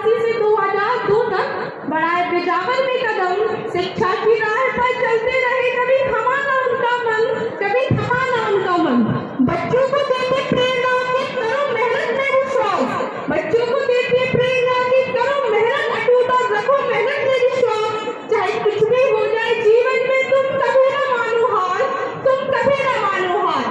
1984 से 2002 तक बढ़ाए पेजावर में कदम, शिक्षा की राह पर चलते रहे, कभी थमा ना उनका मन, कभी थमा ना उनका मन। बच्चों को देते प्रेरणा कि करो मेहनत में विश्वास, बच्चों को देते प्रेरणा कि करो मेहनत अटूट और रखो मेहनत में विश्वास। चाहे कुछ भी हो जाए जीवन में, तुम कभी ना मानो हार, तुम कभी ना मानो हार।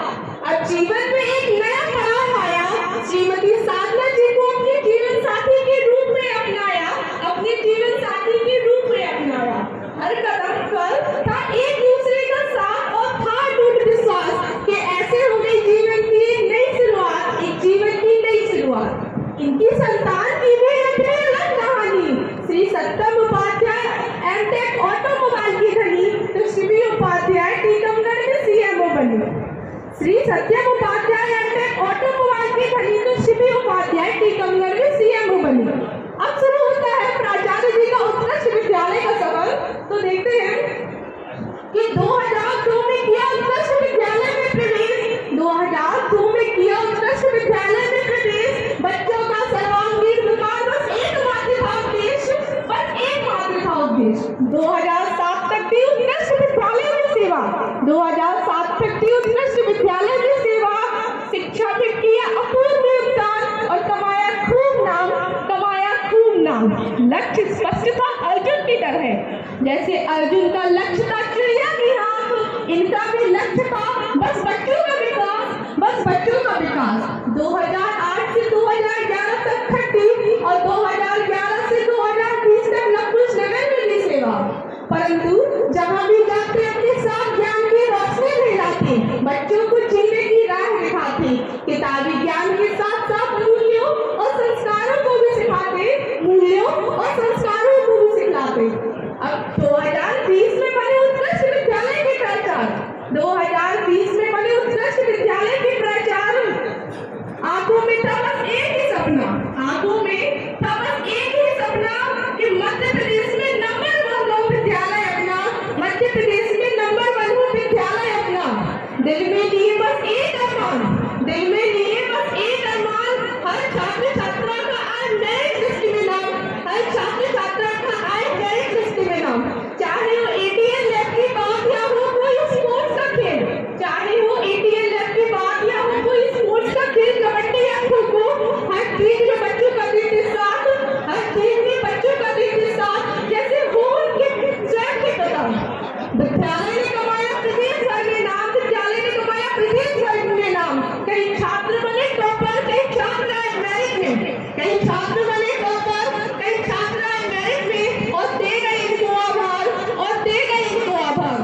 अब जीवन में एक नया पड़ाव आया, श्रीमती साधना जी को अपने जीवन साथी के रूप में अपनाया, अपने जीवन साथी के रूप में अपनाया। हर कदम पर था एक दूसरे का साथ और था अटूट विश्वास कि ऐसे हो गई जीवन की एक नई शुरुआत, एक जीवन की नई शुरुआत। इनकी संतान की भी अपनी अलग कहानी। श्री सत्यम उपाध्याय एमटेक ऑटोमोबाइल की धनी, तो शिवी उपाध्याय टीकमगढ़ में सीएमओ बनी। श्री सत्यम उपाध्याय एमटेक ऑटोमोबाइल की धनी, तो शिवी उपाध्याय टीकमगढ़ में सीएमओ बनी। अब शुरू होता है प्राचार्य जी का उत्कृष्ट विद्यालय का सफर। तो देखते हैं कि 2002 में किया उत्कृष्ट विद्यालय में प्रवेश, 2002 में किया उत्कृष्ट विद्यालय में प्रवेश। बच्चों का सर्वांगीण विकास बस एकमात्र था उद्देश्य, बस एकमात्र था उद्देश्य। 2007 तक भी उत्कृष्ट विद्यालय में सेवा, 2007 तक भी उत्कृष्ट विद्यालय में सेवा। शिक्षा में किया अपूर्व योगदान और कमाया खूब नाम, कमाया खूब नाम। लक्ष्य स्पष्ट था अर्जुन की तरह, जैसे अर्जुन का लक्ष्य था चिड़िया की आंख, इनका भी लक्ष्य था बस बच्चों का विकास, बस बच्चों का विकास। 2008 से 2011 तक खट्टी और 2011 से 2020 तक लखनऊ नगर में ली सेवा। परंतु जहाँ भी जाते अपने साथ ज्ञान की रोशनी ले जाते, बच्चों को जीने की राह दिखाते, किताबी ज्ञान के साथ साथ मूल्यों और संस्कारों को भी सिखाते, मूल्यों और संस्कारों को भी सिखाते। अब 2020 में बने उत्कृष्ट विद्यालय के प्राचार्य, 2020 में बने उत्कृष्ट विद्यालय के प्राचार्य। आंखों में था बस एक ही सपना, आंखों में था बस एक ही सपना कि मध्य प्रदेश में नंबर 1 हो विद्यालय अपना, मध्य प्रदेश में नंबर 1 हो विद्यालय अपना। दिल में लिए बस एक अरमान, दिल में लिए बस एक अरमान, हर छात्र छात्रा का आए नए दृष्टि में नाम, हर छात्र छात्रा का आए नए दृष्टि में नाम। चाहे वो एटीएल लैब की बात या हो कोई स्पोर्ट्स का खेल, चाहे वो एटीएल लैब की बात या हो कोई स्पोर्ट्स का खेल, कबड्डी या खो-खो, हर चीज में बच्चों का देते साथ, हर चीज में बच्चों का देते साथ, जैसे वो उनके स्वयं के कदम। विद्यालय ने कमाया प्रदेश भर में नाम, विद्यालय ने कमाया प्रदेश भर में नाम। कई छात्र बने टॉपर, कई छात्र आए मेरिट में, कई छात्र बने टॉपर, कई छात्र आए मेरिट में, और दे गए इनको आभार, और दे गए इनको आभार।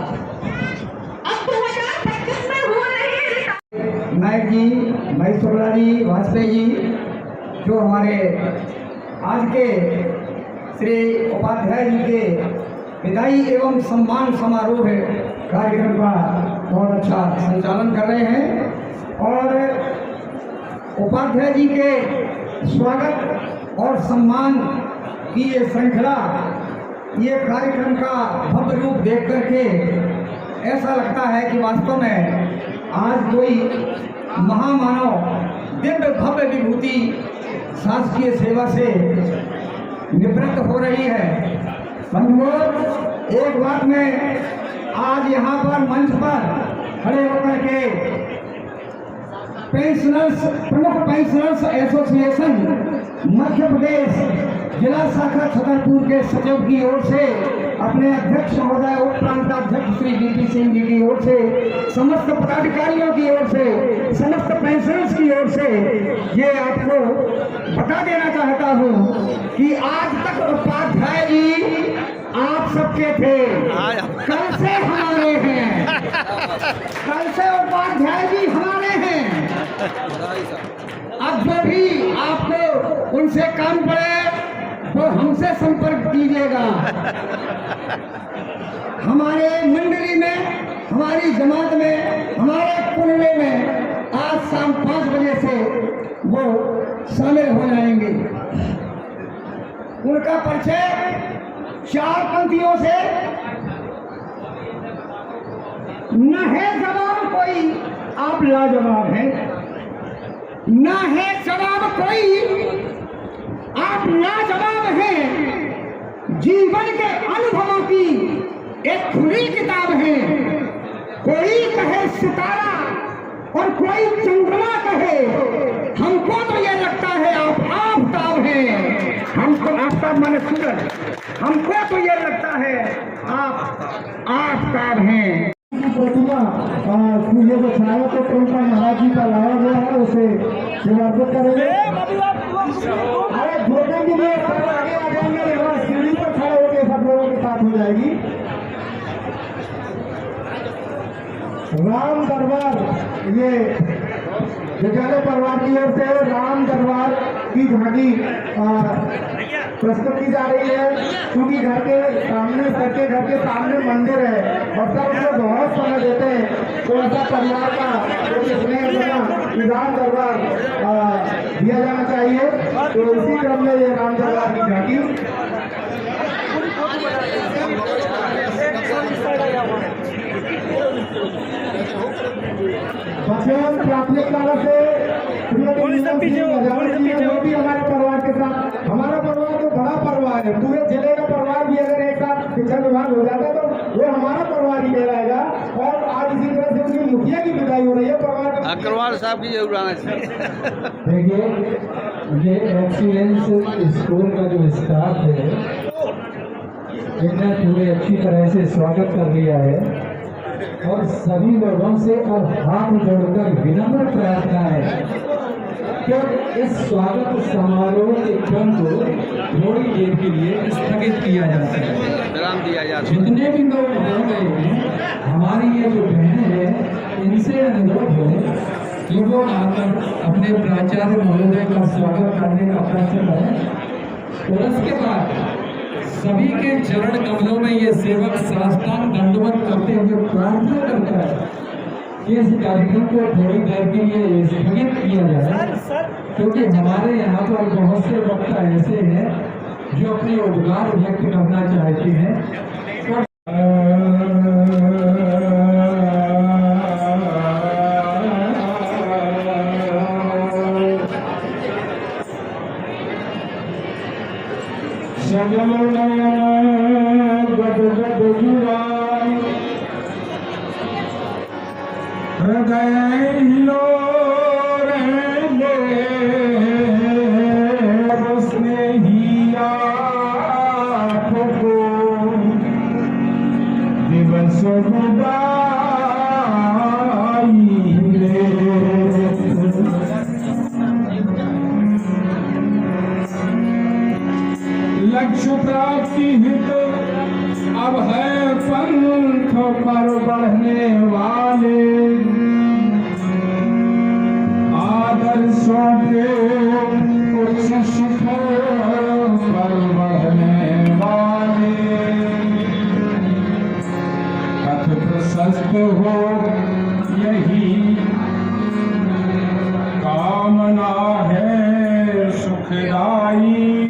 अब 2025 में हो रही है नायक जी, महेश्वरलाल जी, वाजपेयी जी, जो हमारे आज के श्री उपाध्याय जी के विदाई एवं सम्मान समारोह कार्यक्रम का बहुत अच्छा संचालन कर रहे हैं। और उपाध्याय जी के स्वागत और सम्मान की ये श्रृंखला, ये कार्यक्रम का भव्य रूप देख करके ऐसा लगता है कि वास्तव में आज कोई महामानव दिव्य भव्य विभूति शासकीय सेवा से निवृत्त हो रही है। बंधुओं, एक बात मैं आज यहाँ पर मंच पर खड़े होकर के पेंशनर्स, प्रमुख पेंशनर्स एसोसिएशन मध्य प्रदेश जिला शाखा छतरपुर के सचिव की ओर से, अपने अध्यक्ष महोदय उप प्रांताध्यक्ष श्री बीपी सिंह जी की ओर से, समस्त पदाधिकारियों की ओर से, समस्त पेंशनर्स की ओर से ये आपको बता देना चाहता हूँ कि आज तक उपाध्याय जी आप सबके थे, कल से हमारे हैं, कल से उपाध्याय जी हमारे हैं। अब जो भी आपको उनसे काम पड़े तो हमसे संपर्क कीजिएगा। हमारे मंडली में, हमारी जमात में, हमारे कुनबे में आज शाम 5 बजे से वो शामिल हो जाएंगे। उनका परिचय 4 पंक्तियों से, न है जवाब कोई आप लाजवाब हैं, न है जवाब कोई आप लाजवाब जीवन के अनुभवों की एक खुली किताब है। कोई कहे सितारा और कोई चंद्रमा कहे, हमको तो ये लगता है आप आफताब हैं। हमको आफताब माने सूरज, हमको तो ये लगता है आप आफताब हैं। प्रतिमा ये जो छाया को प्रेमचंद महाराज जी का लाया गया है उसे समर्पित करेंगे। अरे भोजन के लिए आगे आ जाएंगे, सीढ़ी पर खड़े होकर सब लोगों के साथ हो जाएगी। राम दरबार, ये विद्यालय परिवार की ओर से राम दरबार की झांकी प्रस्तुत की जा रही है, क्योंकि घर के सामने मंदिर है और सब लोग बहुत समय देते हैं, तो ऐसा परिवार का राम दरबार दिया जाना चाहिए। तो इसी क्रम में ये राम दरबार की झांकी बच्चों प्राथमिक काल से वो भी हमारे परिवार के साथ, हमारा परिवार तो बड़ा परिवार है, पूरे जिले का परिवार भी अगर एक साथ शिक्षा विभाग हो जाता तो वो हमारा परिवार ही कहलाएगा। और आज इसी तरह से उनकी मुखिया की विदाई हो रही है परिवार अग्रवाल साहब की जरूर आना चाहिए। देखिए ये एक्सीलेंस स्कूल का जो स्टाफ है इन्हें पूरे अच्छी तरह से स्वागत कर लिया है और सभी लोगों से अब हाथ जोड़कर विनम्र प्रार्थना है कि इस स्वागत समारोह के क्रम को थोड़ी देर के लिए स्थगित किया जा सके। विराम दिया जाता है। जितने भी लोग रह गए हैं, हमारी ये जो बहनें हैं, इनसे अनुरोध है कि वो आकर अपने प्राचार्य महोदय का स्वागत करने का प्रयत्न करें और उसके बाद सभी के चरण कमलों में ये सेवक साष्टांग दंडवत करते हुए प्रार्थना करता है कि इस कार्यक्रम को थोड़ी देर के लिए स्थगित किया जाए, क्योंकि हमारे यहाँ पर बहुत से वक्ता ऐसे हैं जो अपने उद्गार व्यक्त करना चाहते हैं। लक्ष्य प्राप्ति हित अब है पंथ पर बढ़ने वाले, आदर्शों के उच्च शिखर